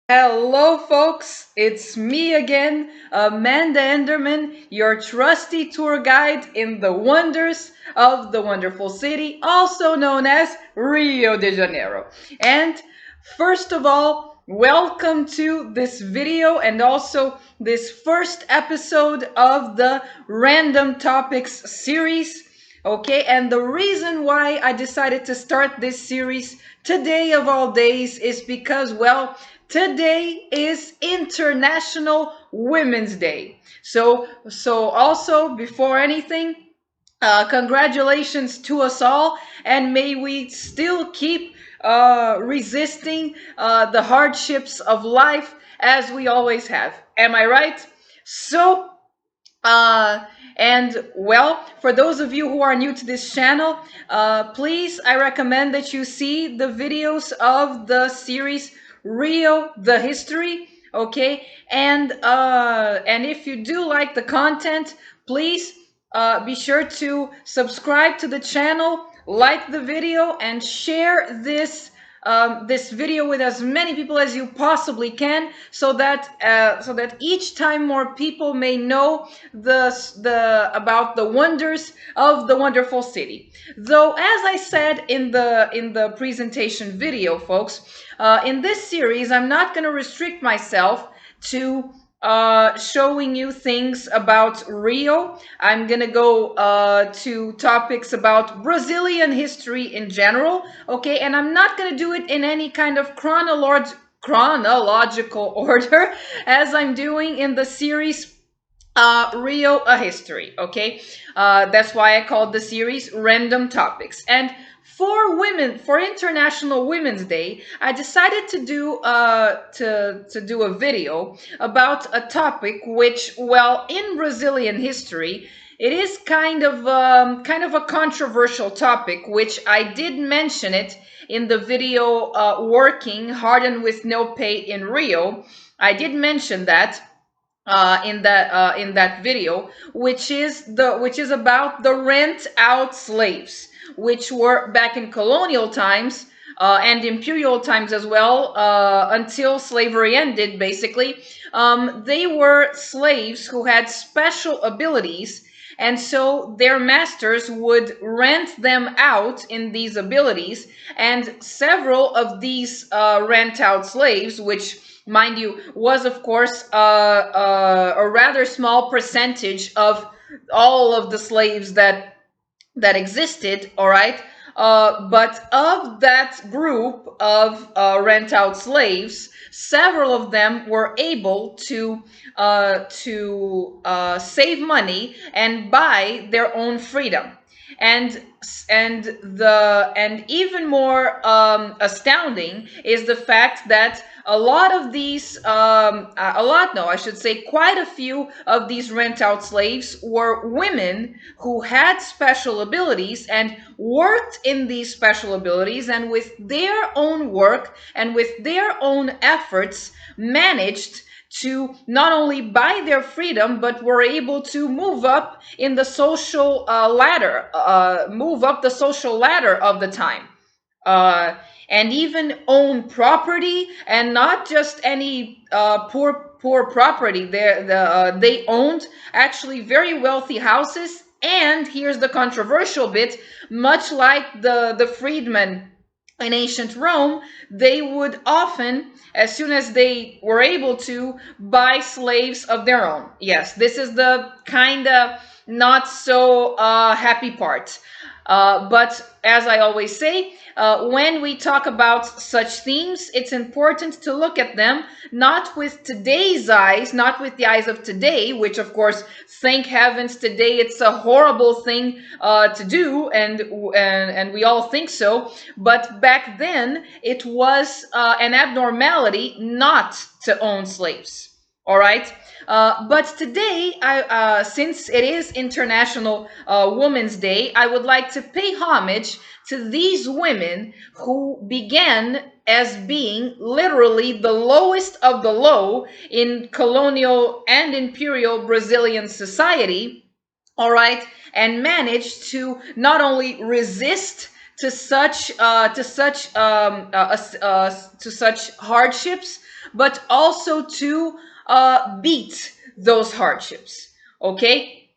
Hello, folks. It's me again, Amanda Enderman, your trusty tour guide in the wonders of the wonderful city, also known as Rio de Janeiro. And first of all, welcome to this video and also this first episode of the Random Topics series. Okay, and the reason why I decided to start this series today of all days is because, well, today is International Women's Day. So also before anything, congratulations to us all, and may we still keep resisting the hardships of life as we always have. Am I right? So, uh, and well, for those of you who are new to this channel, please, I recommend that you see the videos of the series Rio the History, okay? And if you do like the content, please be sure to subscribe to the channel, like the video, and share this video with as many people as you possibly can, so that each time more people may know about the wonders of the wonderful city. Though, as I said in the presentation video, folks, in this series, I'm not going to restrict myself to showing you things about Rio. I'm gonna go to topics about Brazilian history in general, okay? And I'm not gonna do it in any kind of chronological order as I'm doing in the series Rio a History, okay? That's why I called the series Random Topics. And for International Women's Day, I decided to do a video about a topic which, well, in Brazilian history, it is kind of a controversial topic, which I did mention it in the video Working Hard and with No Pay in Rio. I did mention that in that video, which is about the rent out slaves, which were back in colonial times and imperial times as well, until slavery ended. Basically, they were slaves who had special abilities. And so their masters would rent them out in these abilities, and several of these rent out slaves, which, mind you, was of course a rather small percentage of all of the slaves that existed, all right? But of that group of rent out slaves, several of them were able to save money and buy their own freedom. And and even more astounding is the fact that a lot of these, a lot, no, I should say quite a few of these rent out slaves were women who had special abilities and worked in these special abilities, and with their own work and with their own efforts managed to not only buy their freedom, but were able to move up in the social ladder, move up the social ladder of the time. Uh, and even own property, and not just any poor property. They owned actually very wealthy houses. And here's the controversial bit: much like the freedmen in ancient Rome, they would often, as soon as they were able to, buy slaves of their own. Yes, this is the kind of not so happy part. But as I always say, when we talk about such themes, it's important to look at them not with today's eyes, not with the eyes of today, which of course, thank heavens, today it's a horrible thing to do, and we all think so. But back then, it was an abnormality not to own slaves. All right. But today, since it is International Women's Day, I would like to pay homage to these women who began as being literally the lowest of the low in colonial and imperial Brazilian society, all right, and managed to not only resist to such hardships, but also to beat those hardships. Okay,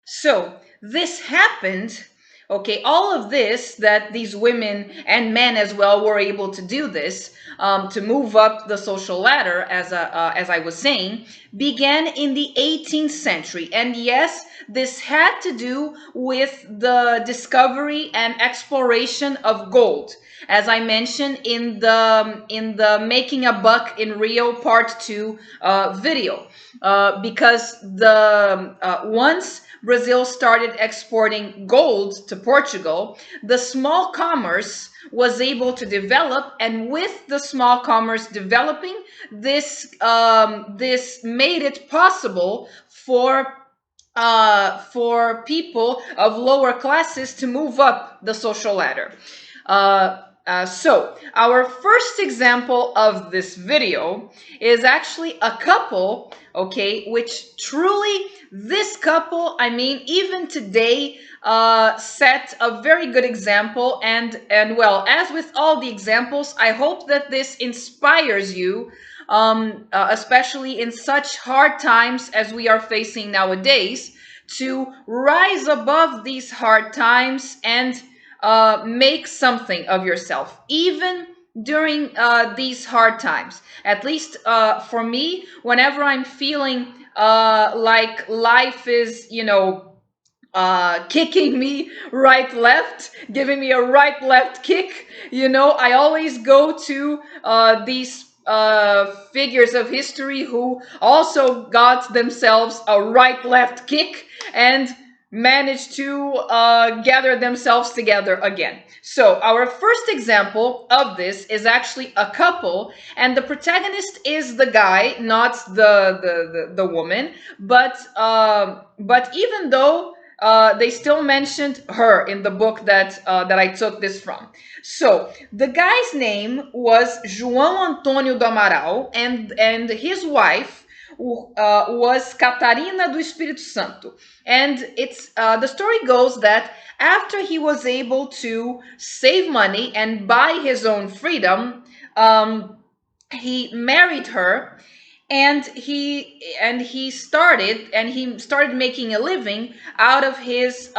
so this happened. Okay, all of this, that these women and men as well were able to do this, to move up the social ladder, as I was saying, began in the 18th century. And yes, this had to do with the discovery and exploration of gold, as I mentioned in the Making a Buck in Rio Part 2 video, because the once Brazil started exporting gold to Portugal, the small commerce was able to develop, and with the small commerce developing, this made it possible for people of lower classes to move up the social ladder. So our first example of this video is actually a couple, okay, which truly, this couple, I mean, even today, set a very good example. And well, as with all the examples, I hope that this inspires you, especially in such hard times as we are facing nowadays, to rise above these hard times and make something of yourself, even during these hard times. At least for me, whenever I'm feeling like life is, kicking me right left, giving me a right left kick, I always go to these figures of history who also got themselves a right left kick and managed to gather themselves together again. So our first example of this is actually a couple, and the protagonist is the guy, not the woman. But even though they still mentioned her in the book that I took this from. So the guy's name was João Antônio do Amaral, and his wife was Catarina do Espírito Santo. And it's the story goes that after he was able to save money and buy his own freedom, he married her, and he started making a living out of his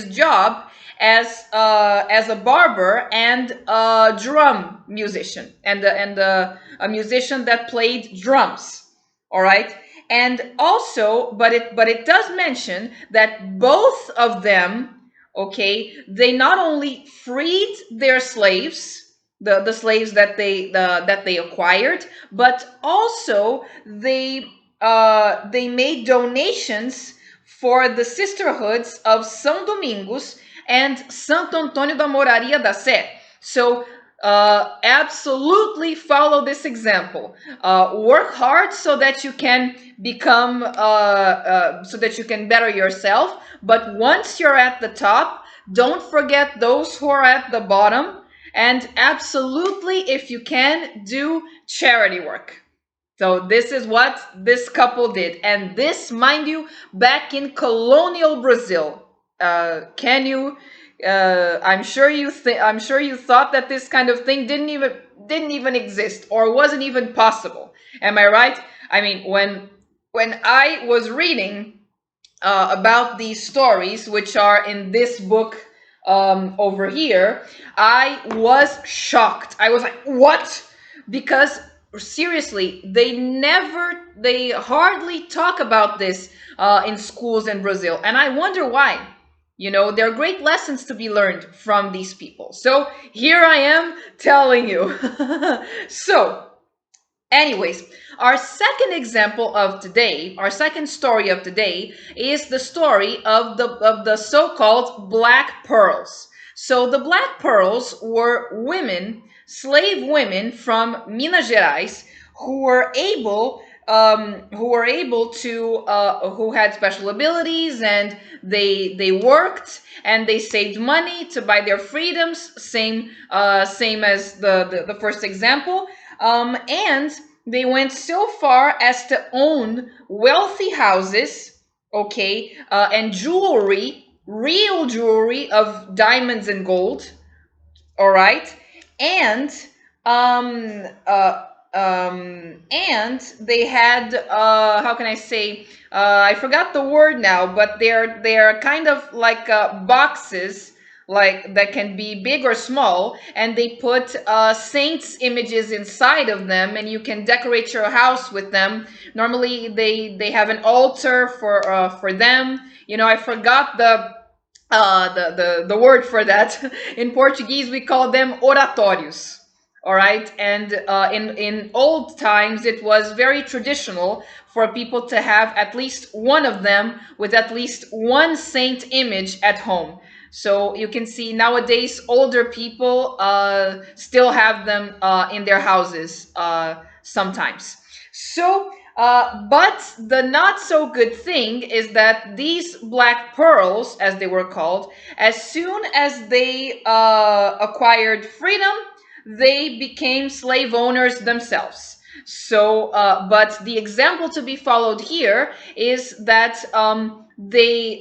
job as a barber and a drum musician, a musician that played drums. All right. And also, but it does mention that both of them, okay, they not only freed their slaves, the slaves that they acquired, but also they made donations for the sisterhoods of São Domingos and Santo Antônio da Moraria da Sé. So absolutely follow this example. Work hard so that you can become, so that you can better yourself. But once you're at the top, don't forget those who are at the bottom. And absolutely, if you can, do charity work. So this is what this couple did. And this, mind you, back in colonial Brazil. Can you I'm sure you thought that this kind of thing didn't even exist or wasn't even possible. Am I right? I mean, when I was reading about these stories, which are in this book over here, I was shocked. I was like, what? Because seriously, they hardly talk about this in schools in Brazil. And I wonder why. There are great lessons to be learned from these people. So here I am telling you. So, anyways, our second example of today, our second story of today, is the story of the so-called Black Pearls. So the Black Pearls were women, slave women from Minas Gerais, who were able to who had special abilities, and they worked and they saved money to buy their freedoms, same as the first example, and they went so far as to own wealthy houses, okay, and jewelry, real jewelry of diamonds and gold. All right. And And they had, how can I say, I forgot the word now, but they're kind of like boxes, like that can be big or small, and they put saints images inside of them, and you can decorate your house with them. Normally they have an altar for them. I forgot the word for that. In Portuguese, we call them oratórios. All right, and in old times, it was very traditional for people to have at least one of them with at least one saint image at home. So you can see nowadays older people still have them in their houses sometimes. So but the not so good thing is that these black pearls, as they were called, as soon as they acquired freedom, they became slave owners themselves. So, but the example to be followed here is that they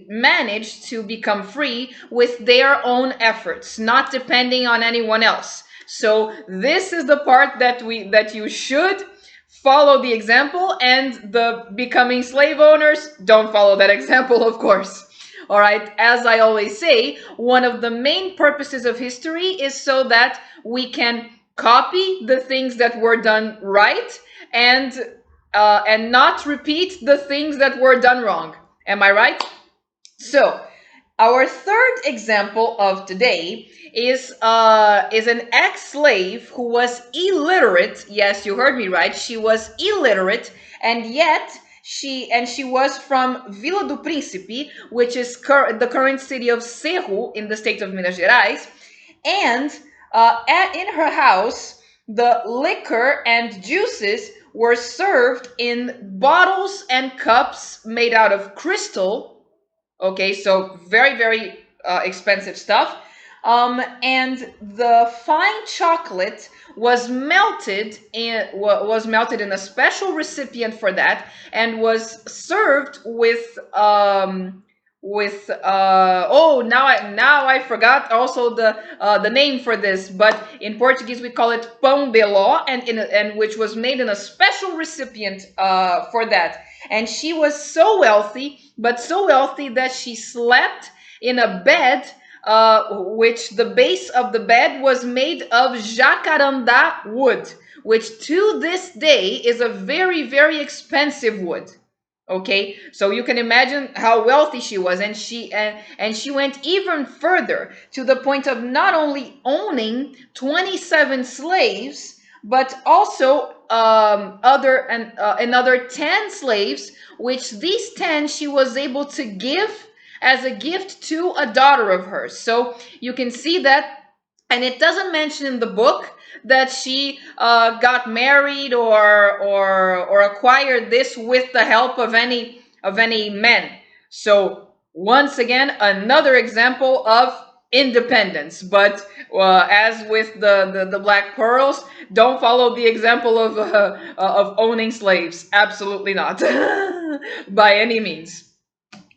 managed to become free with their own efforts, not depending on anyone else. So this is the part that you should follow the example, and the becoming slave owners don't follow that example, of course. All right, as I always say, one of the main purposes of history is so that we can copy the things that were done right, and not repeat the things that were done wrong. Am I right? So, our third example of today is an ex-slave who was illiterate. Yes, you heard me right. She was illiterate, and yet she was from Vila do Príncipe, which is the current city of Cerro in the state of Minas Gerais. And in her house, the liquor and juices were served in bottles and cups made out of crystal. Okay, so very, very expensive stuff. And the fine chocolate was melted in a special recipient for that, and was served with now I forgot also the name for this, but in Portuguese we call it pão de ló, and which was made in a special recipient for that. And she was so wealthy, but so wealthy that she slept in a bed which the base of the bed was made of jacaranda wood, which to this day is a very, very expensive wood. Okay, so you can imagine how wealthy she was, and she went even further, to the point of not only owning 27 slaves, but also another 10 slaves, which these 10 she was able to give as a gift to a daughter of hers. So you can see that, and it doesn't mention in the book that she got married or acquired this with the help of any men. So once again, another example of independence. But as with the black pearls, don't follow the example of owning slaves. Absolutely not, by any means.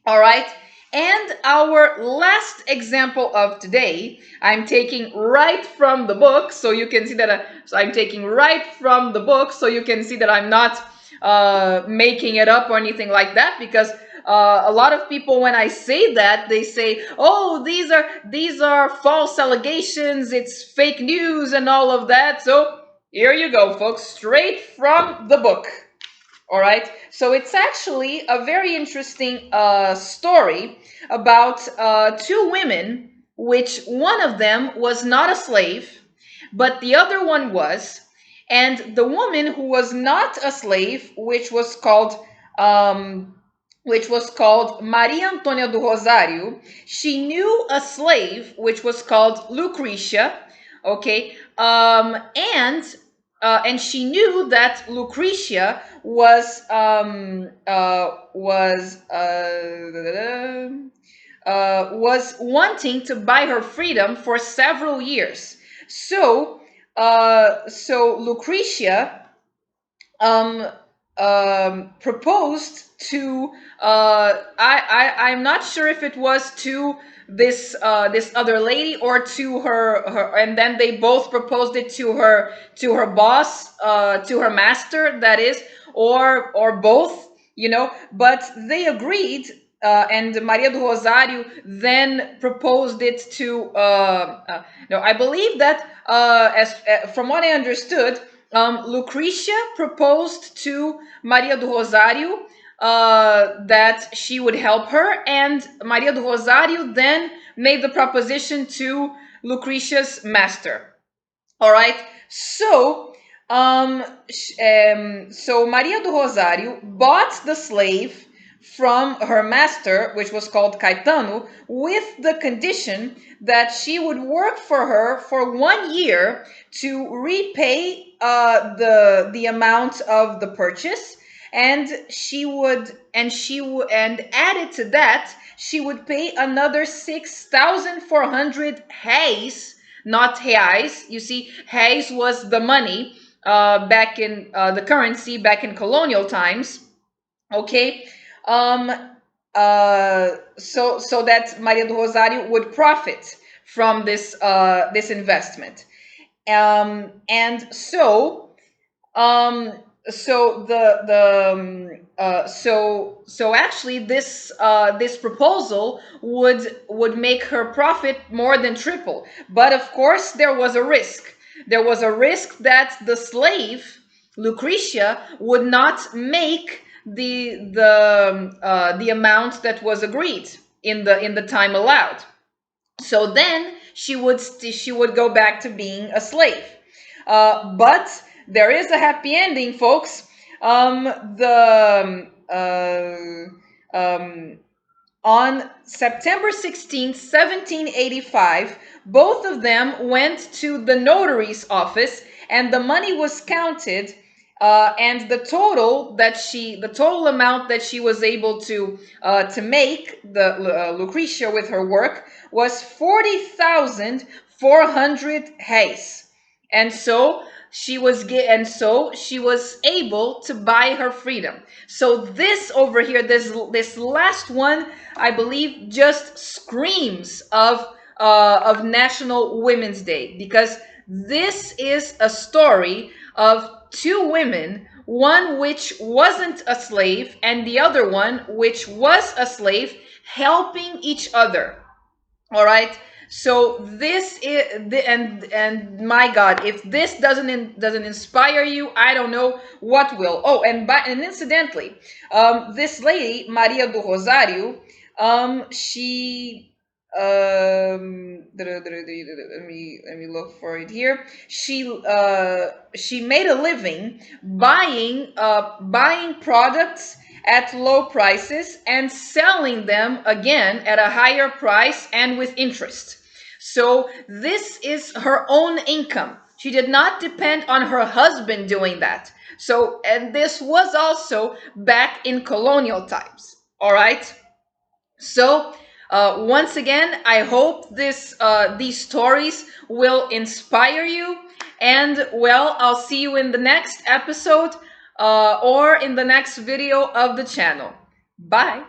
All right. And our last example of today, I'm taking right from the book, so you can see that I'm taking right from the book, so you can see that I'm not making it up or anything like that, because a lot of people, when I say that, they say, "Oh, these are false allegations. It's fake news and all of that." So here you go, folks, straight from the book. All right, so it's actually a very interesting story about two women, which one of them was not a slave, but the other one was. And the woman who was not a slave, which was called Maria Antonia do Rosário, she knew a slave which was called Lucretia. Okay, and she knew that Lucretia was wanting to buy her freedom for several years. So Lucretia um, proposed to I'm not sure if it was to this other lady or to her, and then they both proposed it to her boss, to her master, that is, or both, but they agreed. And Maria do Rosario then proposed it to no, I believe that as from what I understood, Lucretia proposed to Maria do Rosario that she would help her, and Maria do Rosario then made the proposition to Lucretia's master. All right. So, so Maria do Rosario bought the slave from her master, which was called Caetano, with the condition that she would work for her for 1 year to repay the amount of the purchase, and and added to that, she would pay another 6,400 reais, not reais. You see, reais was the money back in the currency back in colonial times. Okay, um, so that Maria do Rosario would profit from this investment, and um, so so actually this proposal would make her profit more than triple. But of course there was a risk. There was a risk that the slave Lucretia would not make the amount that was agreed in the time allowed. So then she would go back to being a slave. But there is a happy ending, folks. The On September 16th, 1785, both of them went to the notary's office, and the money was counted. And the total amount that she was able to make Lucretia with her work was 40,400 reais. And so she was able to buy her freedom. So this over here, this last one, I believe, just screams of National Women's Day, because this is a story of two women, one which wasn't a slave and the other one which was a slave, helping each other. All right. So this is and my God, if this doesn't inspire you, I don't know what will. Oh, and incidentally, this lady Maria do Rosario, she let me look for it here. She made a living buying products at low prices and selling them again at a higher price and with interest. So this is her own income. She did not depend on her husband doing that. So, and this was also back in colonial times. All right. So, once again, I hope these stories will inspire you. And well, I'll see you in the next episode or in the next video of the channel. Bye.